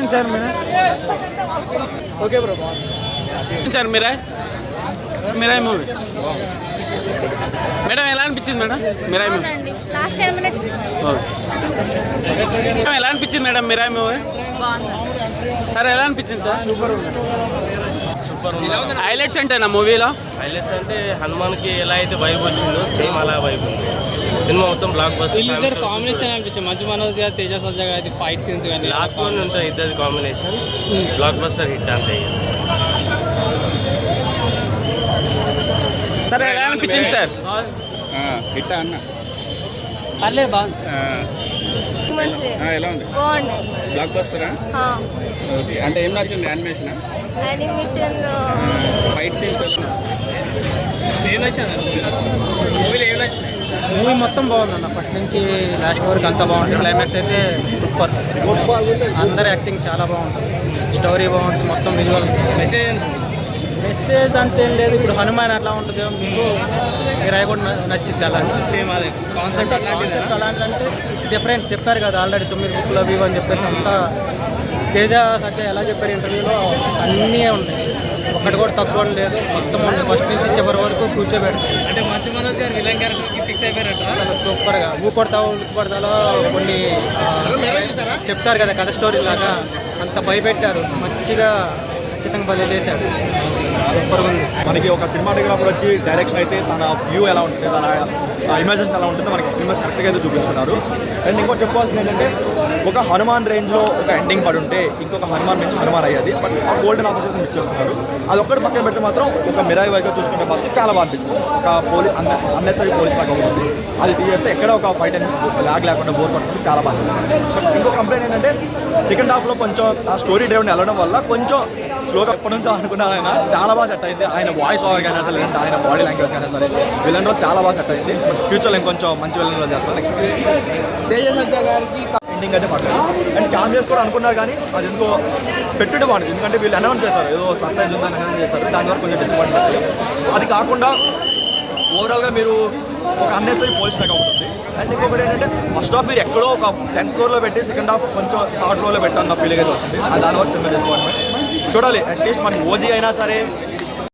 అనిపించింది సార్ మీరు? Okay bro, sir Mirai movie madam ఎలా అనిపించింది madam? Mirai movie last 10 minutes ఎలా అనిపించింది మేడం? మిరాయ్ మూవీ సార్ ఎలా అనిపించింది సార్? సూపర్ ఉంది. హైలైట్స్ అంటే నా మూవీలో హైలైట్స్ అంటే హనుమాన్కి ఎలా అయితే వైబ్ వచ్చిందో సేమ్ అలా వైబ్ ఉంది. సినిమా మొత్తం బ్లాక్ బస్టర్. వీళ్ళిద్దరు కాంబినేషన్ అనిపించింది. మంచు మనోజ్ గారు, తేజ సజ్జా గారి ఫైట్ సీన్స్ కానీ లాస్ట్ వన్ ఉంటుంది ఇద్దరు కాంబినేషన్ బ్లాక్ బస్టర్ హిట్ అంతే. సరే ఎలా అనిపించింది సార్? హిట్ అన్న పర్లేదు, బాగుంది. ఎలా ఉంది? బాగుంది. బ్లాక్ బస్టరా? ఓకే. అంటే ఏం నచ్చింది? యానిమేషన్, ఫైట్ సీన్స్ ఏం నచ్చింది మూవీలో? ఏం నచ్చింది? మూవీ మొత్తం బాగుందన్న, ఫస్ట్ నుంచి లాస్ట్ వరకు అంతా బాగుంటుంది. క్లైమాక్స్ అయితే సూపర్. అందరి యాక్టింగ్ చాలా బాగుంటుంది, స్టోరీ బాగుంటుంది, మొత్తం విజువల్. మెసేజ్ అంటే ఏం లేదు. ఇప్పుడు హనుమాన్ అట్లా ఉంటుంది, మీకు మిరాయ్ కూడా నచ్చింది. అలా సేమ్ అదే కాన్సెప్ట్ అలాంటిదంటే ఇట్స్ డిఫరెంట్. చెప్పారు కదా ఆల్రెడీ 9 బుక్లు అవి అని చెప్పేసి అంతా. తేజ సత్య ఎలా చెప్పారు ఇంటర్వ్యూలో, అన్నీ ఉన్నాయి, ఒక్కటి కూడా తక్కువ లేదు, మొత్తం ఉంది. ఫస్ట్ నుంచి చివరి వరకు కూర్చోబెడతారు. అంటే మంచు మనోజ్ గారు విలన్ క్యారెక్టర్కి ఫిక్స్ అయిపోయారట. సూపర్గా ఊకొడతావు ఉలికిపడతాలో కొన్ని చెప్తారు కదా కథ స్టోరీ లాగా, అంత భయపెట్టారు. మంచిగా ఖచ్చితంగా బలి చేశాడు. సూపర్గా ఉంది. మనకి ఒక సినిమాటోగ్రాఫర్ వచ్చి డైరెక్షన్ అయితే తన వ్యూ ఎలా ఉంటుంది, తన ఇమాజిన్ ఎలా ఉంటుందో మనకి సినిమా కరెక్ట్గా అయితే చూపించుకున్నారు. అండ్ ఇంకోటి చెప్పుకోవాల్సింది ఏంటంటే, ఒక హనుమాన్ రేంజ్లో ఒక ఎండింగ్ పడి ఉంటే ఇంకొక హనుమాన్ నుంచి హనుమాన్ అయ్యేది. బట్ ఆ గోల్డెన్ ఆపర్చునిటీ మిస్ చేసుకున్నారు. అది ఒక్కటి పక్కన పెడితే మాత్రం ఒక మిరాయ్ వైగా చూసుకుంటే మాత్రం చాలా బాగా అనిపించింది. ఒక అన్నెసరీ పోలీస్ లాగా ఉంటుంది. అది తీసేస్తే ఎక్కడ ఒక 5-10 minutes లాగ్ లేకుండా బోర్ కొట్టుకుంటే చాలా బాగా అనిపించింది. బట్ ఇంకో కంప్లైంట్ ఏంటంటే, సెకండ్ హాఫ్లో కొంచెం ఆ స్టోరీ డ్రైవ్ని వెళ్ళడం వల్ల కొంచెం స్లోగా ఎప్పటి నుంచో అనుకున్నాను. ఆయన చాలా బాగా సెట్ అయింది. ఆయన వాయిస్ ఓవర్ కానీ అసలు లేదంటే ఆయన బాడీ లాంగ్వేజ్ కానీ సరే విలన్ రోల్ చాలా బాగా సెట్ అయింది. బట్ ఫ్యూచర్లో ఇంకొంచెం మంచి విలన్ రోల్ చేస్తాను. తేజ సజ్జా గారికి ఎండింగ్ అయితే పడుతుంది. అండ్ క్యామియోస్ కూడా అనుకున్నారు కానీ అది ఎందుకో పెట్టుడే బాగుంది. ఎందుకంటే వీళ్ళు అనౌన్స్ చేశారు, ఏదో సర్ప్రైజ్ ఉందని అనౌన్స్ చేశారు. దాని వరకు కొంచెం డిసప్పాయింట్ అవుతుంది. అది కాకుండా ఓవరాల్గా మీరు ఒక అన్నెసరీ పోలీస్ లాగా ఉంటుంది. అండ్ ఇంకొకటి ఏంటంటే, ఫస్ట్ హాఫ్ మీరు ఎక్కడో ఒక 10th floor పెట్టి సెకండ్ హాఫ్ కొంచెం 3rd floor పెట్టాలన్న ఫీలింగ్ అయితే వచ్చింది. అది దానివల్ల చిన్న డిసప్పాయింట్మెంట్. చూడాలి, అట్లీస్ట్ మనకి ఓజీ అయినా సరే